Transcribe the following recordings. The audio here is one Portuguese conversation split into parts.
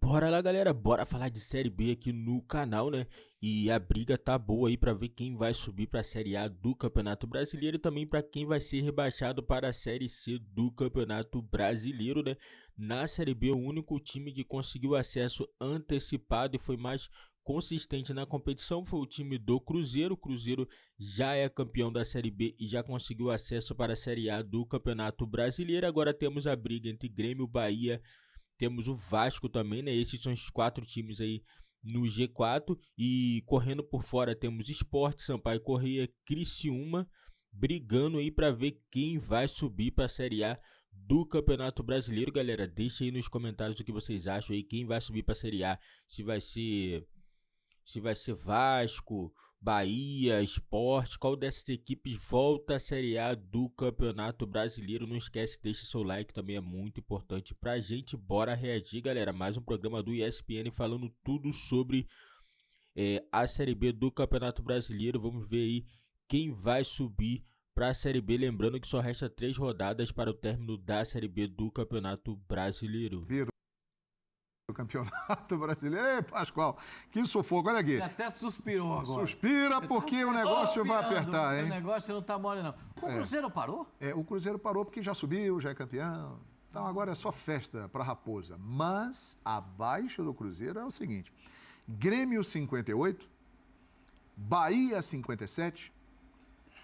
Bora lá, galera, bora falar de Série B aqui no canal, né? E a briga tá boa aí pra ver quem vai subir pra Série A do Campeonato Brasileiro e também pra quem vai ser rebaixado para a Série C do Campeonato Brasileiro, né? Na Série B, o único time que conseguiu acesso antecipado e foi mais consistente na competição foi o time do Cruzeiro. O Cruzeiro já é campeão da Série B e já conseguiu acesso para a Série A do Campeonato Brasileiro. Agora temos a briga entre Grêmio, Bahia. Temos o Vasco também, né? Esses são os 4 times aí no G4. E correndo por fora temos Sport, Sampaio Corrêa, Criciúma, brigando aí para ver quem vai subir para a Série A do Campeonato Brasileiro. Galera, deixa aí nos comentários o que vocês acham aí, quem vai subir para a Série A. Se vai ser Vasco, Bahia, Sport, qual dessas equipes volta à Série A do Campeonato Brasileiro. Não esquece, deixa seu like, também é muito importante pra gente. Bora reagir, galera, mais um programa do ESPN falando tudo sobre a Série B do Campeonato Brasileiro. Vamos ver aí quem vai subir para a Série B, lembrando que só resta 3 rodadas para o término da Série B do Campeonato Brasileiro. O Campeonato Brasileiro. Ei, Pascoal, que sufoco, olha aqui. Ele até suspirou agora. Suspira porque o negócio vai apertar, hein? O negócio não tá mole, não. O Cruzeiro parou? O Cruzeiro parou porque já subiu, já é campeão. Então agora é só festa para Raposa. Mas abaixo do Cruzeiro é o seguinte: Grêmio 58, Bahia 57,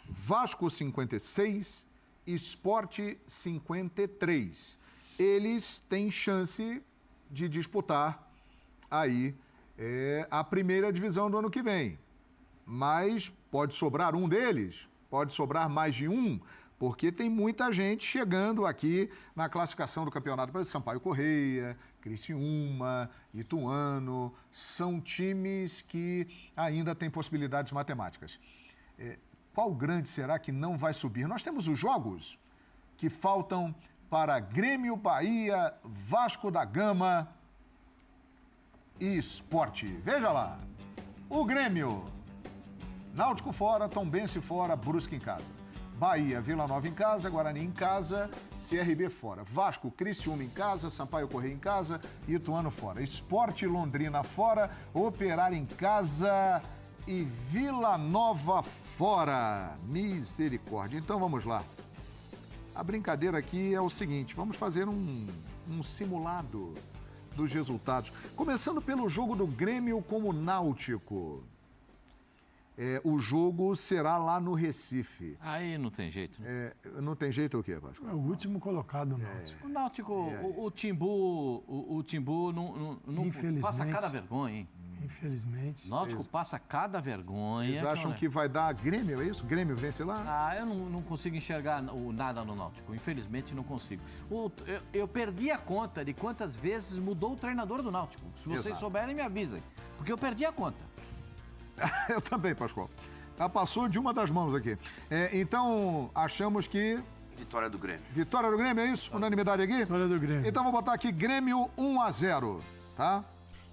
Vasco 56, Sport 53. Eles têm chance de disputar aí a primeira divisão do ano que vem. Mas pode sobrar um deles, pode sobrar mais de um, porque tem muita gente chegando aqui na classificação do Campeonato Brasileiro. Sampaio Corrêa, Criciúma, Ituano, são times que ainda têm possibilidades matemáticas. Qual grande será que não vai subir? Nós temos os jogos que faltam para Grêmio, Bahia, Vasco da Gama e Sport. Veja lá, o Grêmio, Náutico fora, Tombense fora, Brusque em casa. Bahia, Vila Nova em casa, Guarani em casa, CRB fora. Vasco, Criciúma em casa, Sampaio Corrêa em casa, Ituano fora. Sport, Londrina fora, Operário em casa e Vila Nova fora. Misericórdia. Então vamos lá. A brincadeira aqui é o seguinte, vamos fazer um simulado dos resultados. Começando pelo jogo do Grêmio com o Náutico. O jogo será lá no Recife. Aí não tem jeito, né? Não tem jeito o quê, Vasco? É o último colocado, Náutico. O Náutico, o Timbu não passa cada vergonha, hein? Infelizmente. O Náutico passa cada vergonha. Vocês acham que vai dar Grêmio, é isso? Grêmio vence lá? Eu não consigo enxergar nada no Náutico. Infelizmente, não consigo. Eu perdi a conta de quantas vezes mudou o treinador do Náutico. Se vocês souberem, me avisem. Porque eu perdi a conta. Eu também, Pascoal. Já passou de uma das mãos aqui. Então, achamos que... Vitória do Grêmio. Vitória do Grêmio, é isso? Unanimidade aqui? Vitória do Grêmio. Então, vou botar aqui Grêmio 1-0, tá?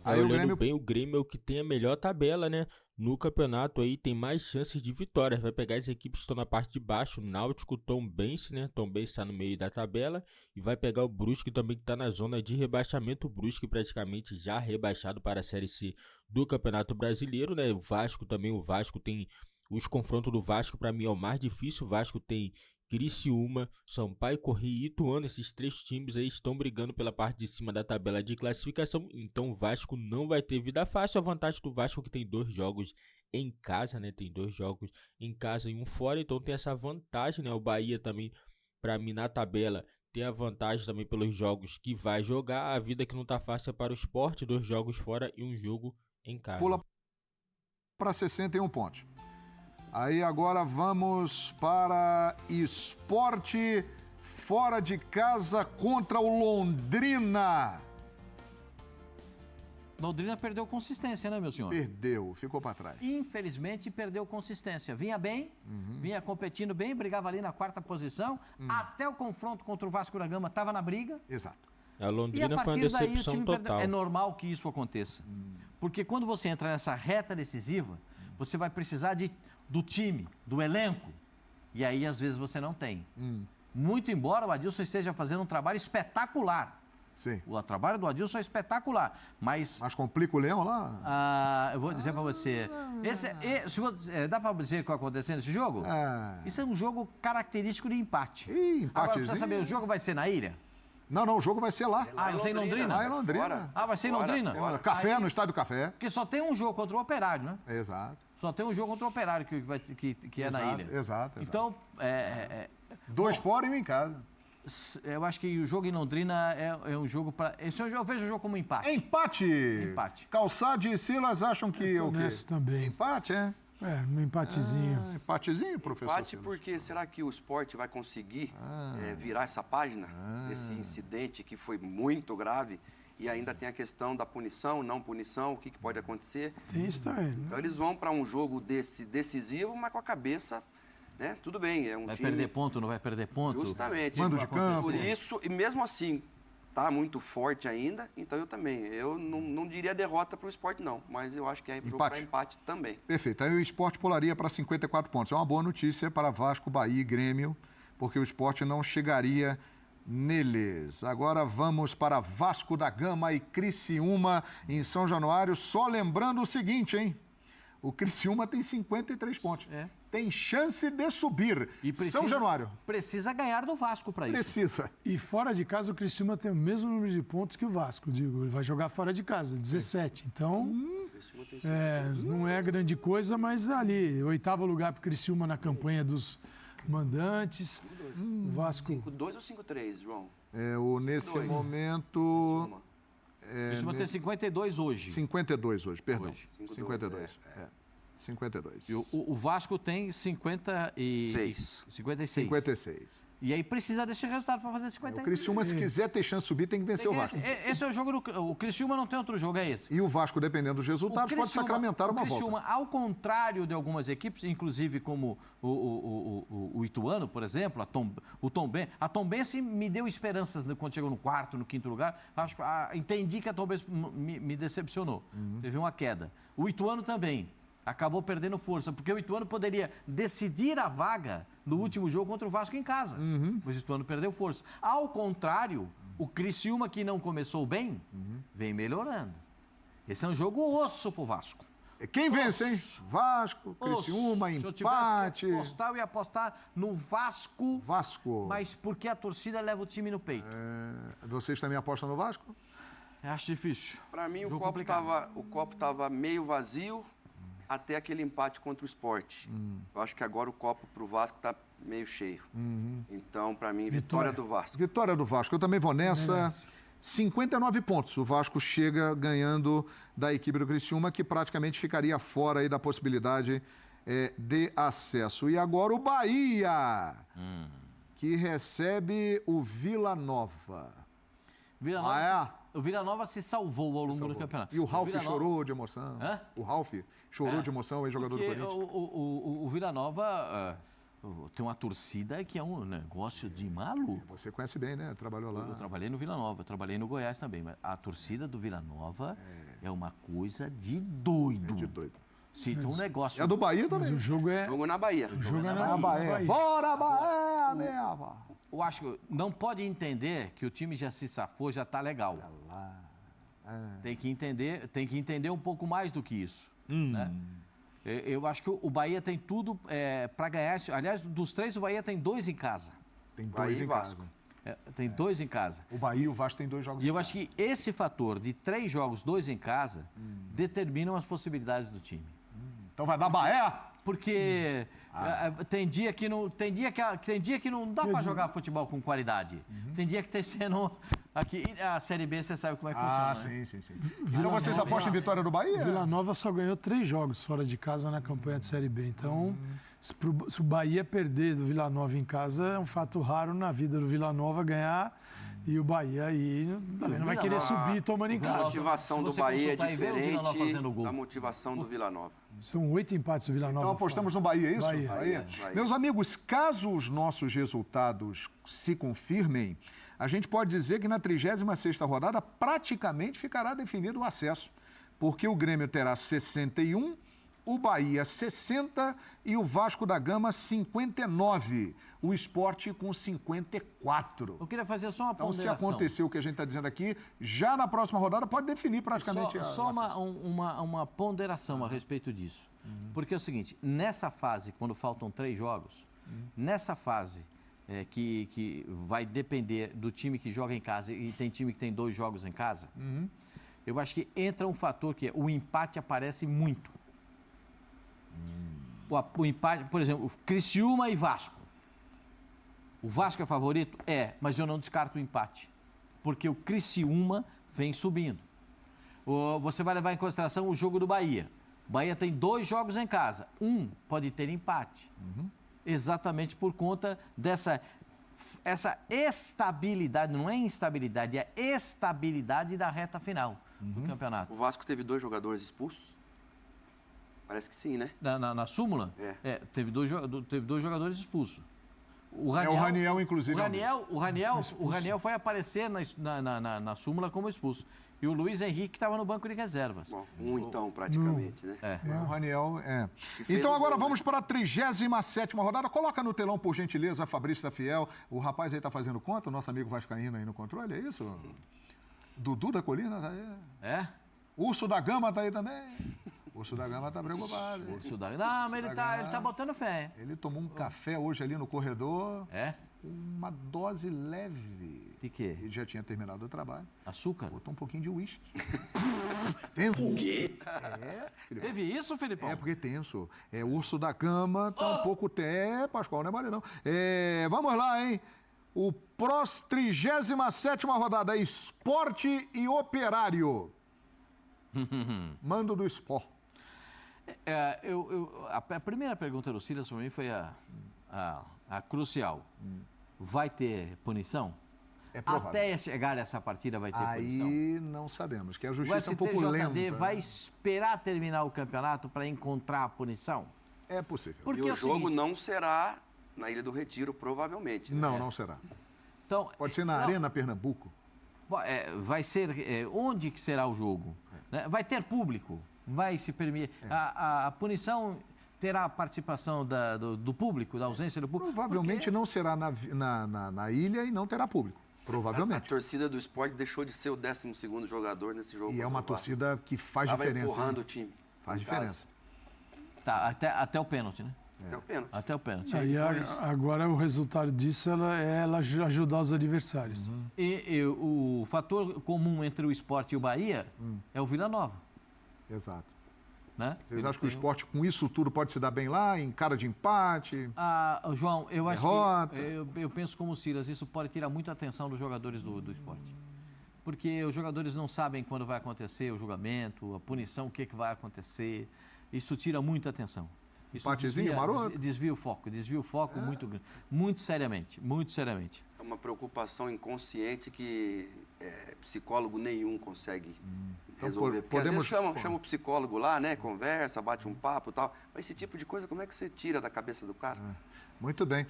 Aí olhando bem, o Grêmio é o que tem a melhor tabela, né? No campeonato aí tem mais chances de vitórias. Vai pegar as equipes que estão na parte de baixo, Náutico, Tombense, né? Tombense está no meio da tabela. E vai pegar o Brusque também, que está na zona de rebaixamento. O Brusque praticamente já rebaixado para a Série C do Campeonato Brasileiro, né? O Vasco também, o Vasco tem... Os confrontos do Vasco, para mim, é o mais difícil. O Vasco tem Criciúma, Sampaio Corrêa e Ituano. Esses 3 times aí estão brigando pela parte de cima da tabela de classificação. Então o Vasco não vai ter vida fácil. A vantagem do Vasco é que tem 2 jogos em casa, né? Tem 2 jogos em casa e um fora. Então tem essa vantagem, né? O Bahia também, para mim, na tabela, tem a vantagem também pelos jogos que vai jogar. A vida que não tá fácil é para o Sport. 2 jogos fora e um jogo em casa. Pula para 61 pontos. Aí agora vamos para Sport fora de casa contra o Londrina. Londrina perdeu consistência, né, meu senhor? Perdeu, ficou para trás. Infelizmente, perdeu consistência. Vinha bem, vinha competindo bem, brigava ali na 4ª posição. Até o confronto contra o Vasco da Gama estava na briga. Exato. A Londrina foi uma decepção total. É normal que isso aconteça. Porque quando você entra nessa reta decisiva, você vai precisar do time, do elenco. E aí, às vezes, você não tem. Muito embora o Adilson esteja fazendo um trabalho espetacular. Sim. O trabalho do Adilson é espetacular, mas complica o Leão lá? eu vou dizer para você, dá para dizer o que vai acontecer nesse jogo? Isso é um jogo característico de empate. Agora, precisa saber, o jogo vai ser na ilha? Não, o jogo vai ser lá. Vai ser em Londrina? Lá em Londrina. Vai ser em Londrina? Café, no Estádio Café. Porque só tem um jogo contra o Operário, né? Exato. Só tem um jogo contra o Operário que é na ilha. Exato. Então, 2 fora e 1 em casa. Eu acho que o jogo em Londrina é um jogo para... Eu vejo o jogo como empate. Empate. Calçado e Silas acham que o quê? Nessa também. Empate, um empatezinho. Empatezinho, professor Empate Silas. porque será que o Sport vai conseguir virar essa página? Esse incidente que foi muito grave e ainda tem a questão da punição, não punição, o que pode acontecer. Tem isso também. Então eles vão para um jogo decisivo, mas com a cabeça... Né? Tudo bem, é um vai time... perder ponto, não vai perder ponto? Justamente. Mando de campo. Por isso, e mesmo assim, tá muito forte ainda, então eu não diria derrota para o Sport não, mas eu acho que é jogo para empate também. Perfeito, aí o Sport pularia para 54 pontos. É uma boa notícia para Vasco, Bahia e Grêmio, porque o Sport não chegaria neles. Agora vamos para Vasco da Gama e Criciúma em São Januário, só lembrando o seguinte, hein? O Criciúma tem 53 pontos. Tem chance de subir. São Januário. Precisa ganhar do Vasco para isso. Precisa. E fora de casa, o Criciúma tem o mesmo número de pontos que o Vasco, digo. Ele vai jogar fora de casa, 17. Então, não é grande coisa, mas ali, 8º lugar para o Criciúma na campanha dos mandantes. O Vasco... 5-2 ou 5-3, João? Nesse momento... O Criciúma tem 52 hoje. 52 hoje, perdão. 52. 52. E o Vasco tem 56. 56. E aí precisa desse resultado para fazer 56. O Criciúma, se quiser ter chance de subir, tem que vencer o Vasco. Esse é o jogo o Criciúma não tem outro jogo, é esse. E o Vasco, dependendo dos resultados, pode sacramentar uma volta. O Criciúma, ao contrário de algumas equipes, inclusive como o Ituano, por exemplo, o Tombense. A Tombense me deu esperanças quando chegou no 4º, no 5º lugar. Entendi que a Tombense me decepcionou. Teve uma queda. O Ituano também. Acabou perdendo força, porque o Ituano poderia decidir a vaga no último jogo contra o Vasco em casa. Mas o Ituano perdeu força. Ao contrário, o Criciúma, que não começou bem, vem melhorando. Esse é um jogo osso pro Vasco. Quem vence, hein? Vasco, Criciúma, empate. Se eu tivesse que apostar, eu ia apostar no Vasco. Mas porque a torcida leva o time no peito. Vocês também apostam no Vasco? Eu acho difícil. Para mim, o copo tava meio vazio até aquele empate contra o Sport. Eu acho que agora o copo para o Vasco está meio cheio. Então, para mim, vitória do Vasco. Vitória do Vasco. Eu também vou nessa. 59 pontos. O Vasco chega ganhando da equipe do Criciúma, que praticamente ficaria fora aí da possibilidade de acesso. E agora o Bahia, que recebe o Vila Nova. O Vila Nova se salvou ao longo do campeonato. E o Ralf chorou de emoção. O Ralf chorou de emoção, ex-jogador do Corinthians. O Vila Nova tem uma torcida que é um negócio de maluco. Você conhece bem, né? Trabalhou lá. Eu trabalhei no Vila Nova, trabalhei no Goiás também. Mas a torcida do Vila Nova é uma coisa de doido. Cita um negócio. É do Bahia também. Mas o jogo Jogo na Bahia. O jogo é na Bahia. Bora, Bahia, mesmo! Eu acho que não pode entender que o time já se safou, já tá legal. Tem que entender um pouco mais do que isso. Né? Eu acho que o Bahia tem tudo para ganhar. Aliás, dos 3, o Bahia tem 2 em casa. Tem 2 em casa. Tem 2 em casa. O Bahia e o Vasco tem 2 jogos. E eu acho que esse fator de 3 jogos, 2 em casa, determinam as possibilidades do time. Então vai dar Bahia? Porque tem dia que não dá para jogar futebol com qualidade. Tem dia que tem sendo... Aqui, a Série B, você sabe como é que funciona. Sim. Então vocês apostam em vitória do Bahia? Vila Nova só ganhou 3 jogos fora de casa na campanha de Série B. Então, se o Bahia perder do Vila Nova em casa, é um fato raro na vida do Vila Nova ganhar. E o Bahia aí não vai querer subir tomando em casa. A motivação do Bahia é diferente da motivação do Vila Nova. São 8 empates o Vila Nova. Então apostamos no Bahia, é isso? Bahia. Meus amigos, caso os nossos resultados se confirmem, a gente pode dizer que na 36ª rodada praticamente ficará definido o acesso, porque o Grêmio terá 61, o Bahia 60 e o Vasco da Gama 59. O Sport com 54. Eu queria fazer só uma Então, se ponderação. acontecer o que a gente está dizendo aqui, já na próxima rodada pode definir praticamente Só uma ponderação a respeito disso. Porque é o seguinte, nessa fase, quando faltam 3 jogos, nessa fase que vai depender do time que joga em casa e tem time que tem 2 jogos em casa, eu acho que entra um fator que é o empate aparece muito. O empate, por exemplo, Criciúma e Vasco. O Vasco é favorito? É, mas eu não descarto o empate. Porque o Criciúma vem subindo. Você vai levar em consideração o jogo do Bahia. O Bahia tem 2 jogos em casa. Um pode ter empate. Exatamente por conta dessa estabilidade, não é instabilidade, é estabilidade da reta final do campeonato. O Vasco teve 2 jogadores expulsos? Parece que sim, né? Na súmula? Teve dois jogadores expulsos. O Raniel, inclusive. O Raniel foi aparecer na súmula como expulso. E o Luiz Henrique estava no banco de reservas. Bom, então, praticamente, né? O Raniel, Então agora vamos para a 37ª rodada. Coloca no telão, por gentileza, Fabrício da Fiel. O rapaz aí tá fazendo conta, o nosso amigo vascaíno aí no controle, é isso? Dudu da Colina tá aí. Urso da Gama tá aí também. Urso da Gama tá preocupado. Não, mas ele tá botando fé. Ele tomou um café hoje ali no corredor. Uma dose leve. De quê? Ele já tinha terminado o trabalho. Açúcar? Botou um pouquinho de uísque. Tenso. O quê? Teve isso, Felipão? Porque tenso. Urso da Cama, tá um pouco... Pascoal, não é mole não. Vamos lá, hein? O 37ª rodada, Esporte e Operário. Mando do Sport. A primeira pergunta do Silas para mim foi a crucial. Vai ter punição? É provável. Até chegar essa partida vai ter punição? Aí não sabemos, que a O justiça é um pouco lenta. vai esperar terminar o campeonato para encontrar a punição? É possível. Porque E é o jogo seguinte, não será na Ilha do Retiro, provavelmente. Né? Não será. então, Pode ser na Arena Pernambuco. vai ser... onde que será o jogo? Né? Vai ter público? Vai se permitir... A punição terá a participação do público, da ausência do público? Provavelmente não será na ilha e não terá público. Provavelmente. A torcida do Sport deixou de ser o 12º jogador nesse jogo. E é uma torcida que faz Tava diferença. empurrando o time. Faz diferença. Tá, até o pênalti, né? Até o pênalti. Até o pênalti. Aí agora o resultado disso é ela ajudar os adversários. E o fator comum entre o Sport e o Bahia é o Vila Nova. Exato. Né? Vocês acham que o Sport com isso tudo pode se dar bem lá, em cara de empate? João, eu acho derrota? que eu penso como o Silas, isso pode tirar muita atenção dos jogadores do Sport. Porque os jogadores não sabem quando vai acontecer o julgamento, a punição, o que vai acontecer. Isso tira muita atenção. Isso Empatezinho, maroto? desvia o foco muito seriamente. É uma preocupação inconsciente que psicólogo nenhum consegue resolver. Porque podemos... às vezes chama o psicólogo lá, né? Conversa, bate um papo e tal. Mas esse tipo de coisa, como é que você tira da cabeça do cara? Muito bem.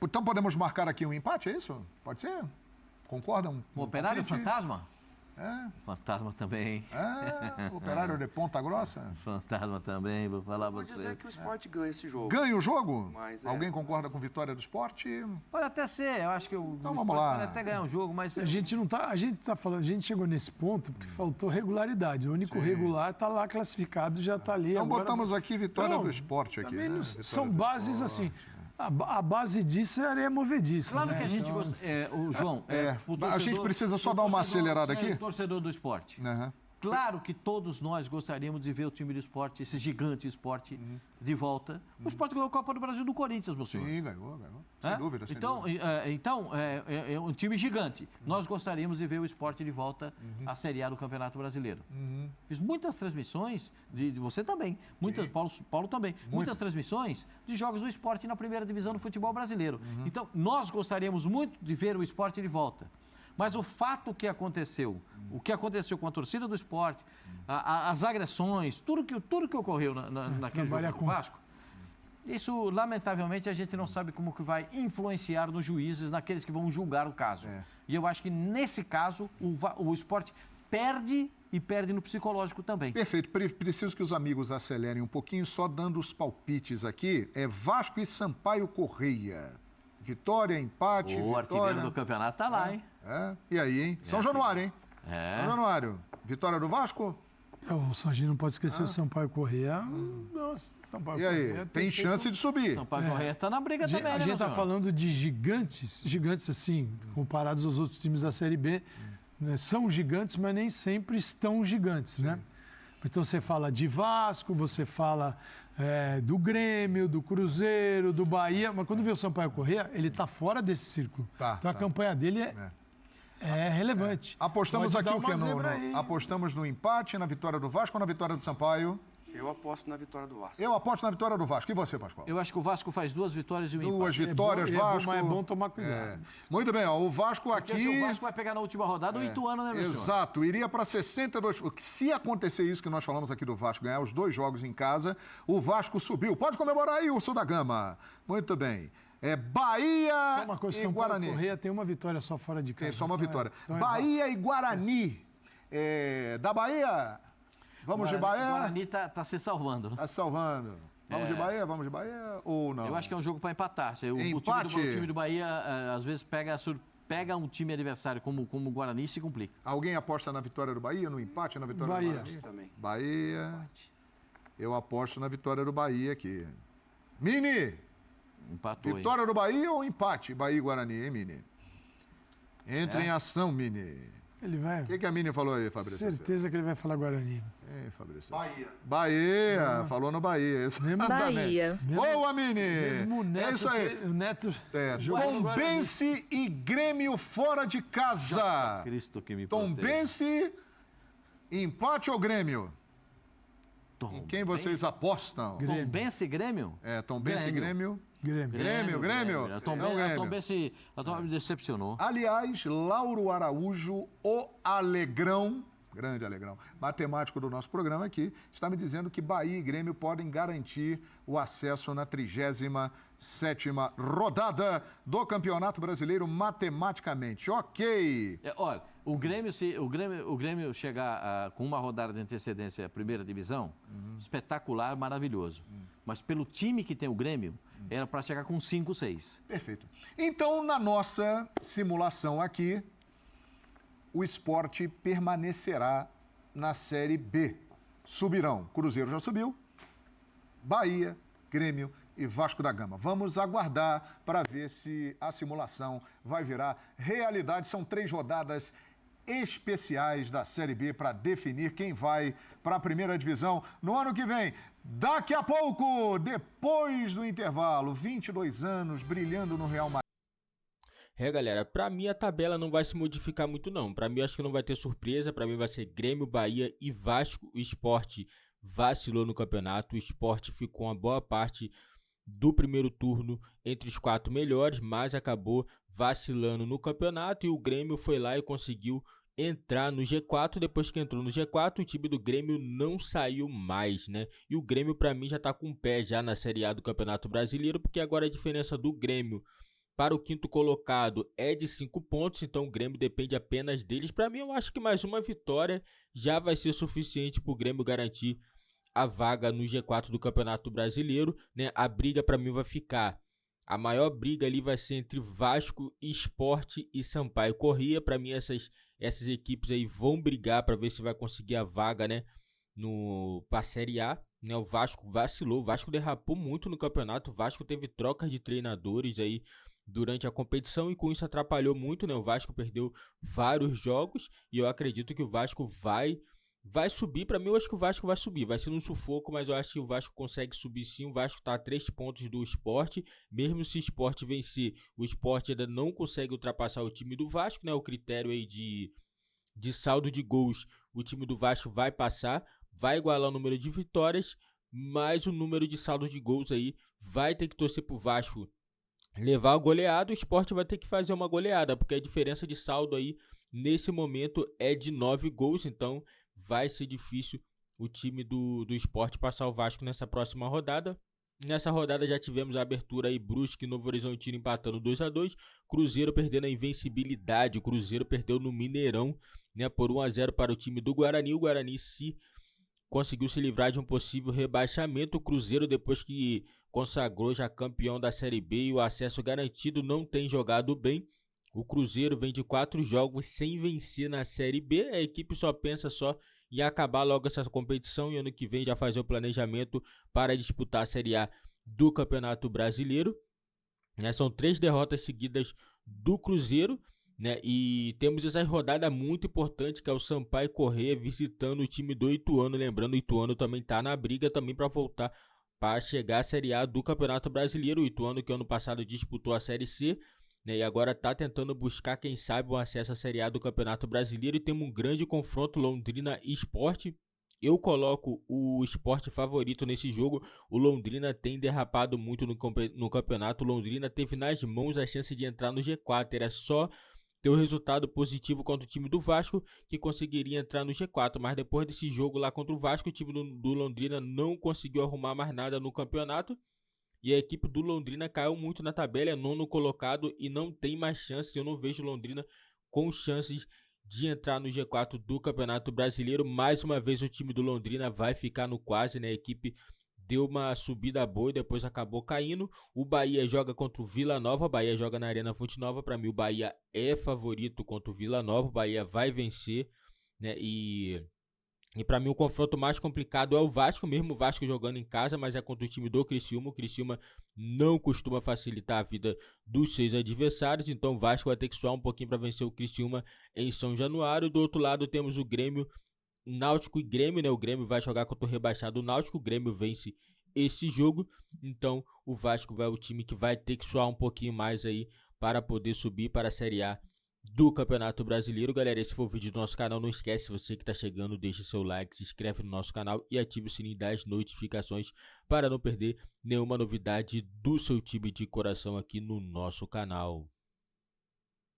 Então podemos marcar aqui um empate, é isso? Pode ser? Concordam? O Operário palpite? Fantasma? É. Fantasma também. Operário de Ponta Grossa? Fantasma também, vou falar Vou você. dizer que o Sport ganha esse jogo. Ganha o jogo? Mas Alguém concorda com a vitória do Sport? Pode até ser, eu acho que o Então Sport vamos lá. pode até ganhar um jogo, mas... A gente tá falando, a gente chegou nesse ponto porque faltou regularidade. O único regular está lá classificado, já está ali. Então agora... botamos aqui vitória Então, do Sport aqui. também Né? não- Vitória são do bases Sport. assim. A base disso é areia movediça. Claro né? que a gente Então, gosta. O João, o a gente precisa só dar uma acelerada aqui? O torcedor do esporte. Aham. Claro que todos nós gostaríamos de ver o time do esporte, esse gigante esporte, de volta. O esporte ganhou a Copa do Brasil do Corinthians, meu senhor. Sim, ganhou. Sem dúvida, sem dúvida. Então, é um time gigante. Nós gostaríamos de ver o esporte de volta à Série A do Campeonato Brasileiro. Fiz muitas transmissões, de você também, Paulo também, muitas transmissões de jogos do esporte na primeira divisão do futebol brasileiro. Então, nós gostaríamos muito de ver o esporte de volta. Mas o fato que aconteceu, o que aconteceu com a torcida do esporte, as agressões, tudo que ocorreu naquele jogo com o Vasco, isso, lamentavelmente, a gente não sabe como que vai influenciar nos juízes, naqueles que vão julgar o caso. E eu acho que, nesse caso, o esporte perde e perde no psicológico também. Perfeito. Preciso que os amigos acelerem um pouquinho, só dando os palpites aqui. É Vasco e Sampaio Correia. Vitória, empate, O artilheiro do campeonato tá lá, hein? E aí, hein? São Januário, hein? São Januário. Vitória do Vasco? O Sanginho não pode esquecer o Sampaio Corrêa. Nossa, Sampaio E aí? Corrêa Tem chance de subir. Sampaio Corrêa tá na briga também, né, A gente meu está senhor? falando de gigantes assim, comparados aos outros times da Série B. Né? São gigantes, mas nem sempre estão gigantes, né? Então você fala de Vasco, você fala do Grêmio, do Cruzeiro, do Bahia, mas quando vê o Sampaio Corrêa, ele está fora desse círculo. Então a campanha dele é relevante. Apostamos Pode aqui dar o que? uma zebra aí. Apostamos no empate, na vitória do Vasco ou na vitória do Sampaio? Eu aposto na vitória do Vasco. Eu aposto na vitória do Vasco. E você, Pascoal? Eu acho que o Vasco faz 2 vitórias e um Duas empate. vitórias, Vasco. Mas é bom tomar cuidado. Muito bem, ó, o Vasco Porque aqui... o Vasco vai pegar na última rodada o Ituano, né, meu senhor? Exato, iria para 62. Se acontecer isso que nós falamos aqui do Vasco, ganhar os 2 jogos em casa, o Vasco subiu. Pode comemorar aí, Urso da Gama. Muito bem. Bahia Só uma coisa, e Sampaio Guarani. Corrêa tem uma vitória só fora de casa. Tem só uma vitória. Então Bahia e Guarani. Da Bahia, vamos de Bahia. O Guarani tá se salvando, né? Tá salvando. Vamos de Bahia, ou não? Eu acho que é um jogo para empatar. Empate? O time do Bahia, às vezes, pega um time adversário como o Guarani e se complica. Alguém aposta na vitória do Bahia, no empate na vitória Bahia. do Guarani? Também. Bahia. Eu aposto na vitória do Bahia aqui. Mini! Empatou, Vitória do Bahia ou empate? Bahia e Guarani, hein, Mini? Entra em ação, Mini. Ele vai. O que a Mini falou aí, Fabrício? Certeza que ele vai falar Guarani. Hein, Fabrício? Bahia. Falou no Bahia. Bahia. Boa, Mini! Mesmo o Neto, É isso aí. O Neto Tombense e Grêmio fora de casa. Cristo que me proteja. Tombense, empate ou Grêmio? Em quem vocês apostam? Tombense e Grêmio? Tombense e Grêmio. Grêmio. A Tombense me decepcionou. Aliás, Lauro Araújo, o Alegrão, grande Alegrão, matemático do nosso programa aqui, está me dizendo que Bahia e Grêmio podem garantir o acesso na 37ª rodada do Campeonato Brasileiro matematicamente. Ok. Olha, o Grêmio chegar com uma rodada de antecedência à primeira divisão, espetacular, maravilhoso. Mas pelo time que tem o Grêmio, era para chegar com 5, 6. Perfeito. Então, na nossa simulação aqui, o Sport permanecerá na Série B. Subirão. Cruzeiro já subiu. Bahia, Grêmio e Vasco da Gama. Vamos aguardar para ver se a simulação vai virar realidade. São 3 rodadas especiais da Série B para definir quem vai para a primeira divisão no ano que vem. Daqui a pouco, depois do intervalo, 22 anos brilhando no Real Madrid. Galera, pra mim a tabela não vai se modificar muito não. Pra mim acho que não vai ter surpresa. Pra mim vai ser Grêmio, Bahia e Vasco. O Sport vacilou no campeonato. O Sport ficou uma boa parte do primeiro turno entre os 4 melhores, mas acabou vacilando no campeonato. E o Grêmio foi lá e conseguiu entrar no G4. Depois que entrou no G4, o time do Grêmio não saiu mais, né? E o Grêmio pra mim já tá com o pé já na Série A do Campeonato Brasileiro, porque agora a diferença do Grêmio para o 5º colocado é de 5 pontos, então o Grêmio depende apenas deles. Para mim, eu acho que mais uma vitória já vai ser suficiente para o Grêmio garantir a vaga no G4 do Campeonato Brasileiro, né? A briga para mim vai ficar, a maior briga ali vai ser entre Vasco, Sport e Sampaio Corrêa. Para mim essas equipes aí vão brigar para ver se vai conseguir a vaga, né, para a Série A, né? O Vasco vacilou, o Vasco derrapou muito no campeonato, o Vasco teve trocas de treinadores aí durante a competição e com isso atrapalhou muito, né? O Vasco perdeu vários jogos e eu acredito que o Vasco vai subir. Para mim, eu acho que o Vasco vai subir, vai ser um sufoco, mas eu acho que o Vasco consegue subir sim. O Vasco está a 3 pontos do Sport, mesmo se o Sport vencer, o Sport ainda não consegue ultrapassar o time do Vasco, né? O critério aí de saldo de gols, o time do Vasco vai passar, vai igualar o número de vitórias, mas o número de saldo de gols aí vai ter que torcer pro Vasco levar a goleada. O Sport vai ter que fazer uma goleada, porque a diferença de saldo aí nesse momento é de 9 gols, então vai ser difícil o time do Sport passar o Vasco nessa próxima rodada. Nessa rodada já tivemos a abertura aí, Brusque e Novo Horizontino empatando 2-2, Cruzeiro perdendo a invencibilidade, o Cruzeiro perdeu no Mineirão, né, por 1-0 para o time do Guarani, o Guarani conseguiu se livrar de um possível rebaixamento, o Cruzeiro depois que consagrou já campeão da Série B e o acesso garantido não tem jogado bem, o Cruzeiro vem de 4 jogos sem vencer na Série B, a equipe só pensa em acabar logo essa competição e ano que vem já fazer o planejamento para disputar a Série A do Campeonato Brasileiro. São 3 derrotas seguidas do Cruzeiro, né? E temos essa rodada muito importante que é o Sampaio Corrêa visitando o time do Ituano. Lembrando, o Ituano também está na briga também para voltar para chegar à Série A do Campeonato Brasileiro. O Ituano que ano passado disputou a Série C, né, e agora está tentando buscar, quem sabe, um acesso à Série A do Campeonato Brasileiro. E temos um grande confronto, Londrina e Sport. Eu coloco o Sport favorito nesse jogo. O Londrina tem derrapado muito no campeonato. O Londrina teve nas mãos a chance de entrar no G4. Era só ter um resultado positivo contra o time do Vasco que conseguiria entrar no G4. Mas depois desse jogo lá contra o Vasco, o time do Londrina não conseguiu arrumar mais nada no campeonato. E a equipe do Londrina caiu muito na tabela, é 9º colocado e não tem mais chances. Eu não vejo Londrina com chances de entrar no G4 do Campeonato Brasileiro. Mais uma vez o time do Londrina vai ficar no quase, né? A equipe deu uma subida boa e depois acabou caindo. O Bahia joga contra o Vila Nova, o Bahia joga na Arena Fonte Nova. Para mim o Bahia é favorito contra o Vila Nova, o Bahia vai vencer, né? E para mim o confronto mais complicado é o Vasco, mesmo o Vasco jogando em casa, mas é contra o time do Criciúma. O Criciúma não costuma facilitar a vida dos seus adversários, então o Vasco vai ter que suar um pouquinho para vencer o Criciúma em São Januário. Do outro lado temos o Grêmio, Náutico e Grêmio, né? O Grêmio vai jogar contra o rebaixado Náutico, o Grêmio vence esse jogo, então o Vasco vai o time que vai ter que suar um pouquinho mais aí para poder subir para a Série A do Campeonato Brasileiro. Galera, esse foi o vídeo do nosso canal. Não esquece, você que está chegando, deixe seu like, se inscreve no nosso canal e ative o sininho das notificações para não perder nenhuma novidade do seu time de coração aqui no nosso canal.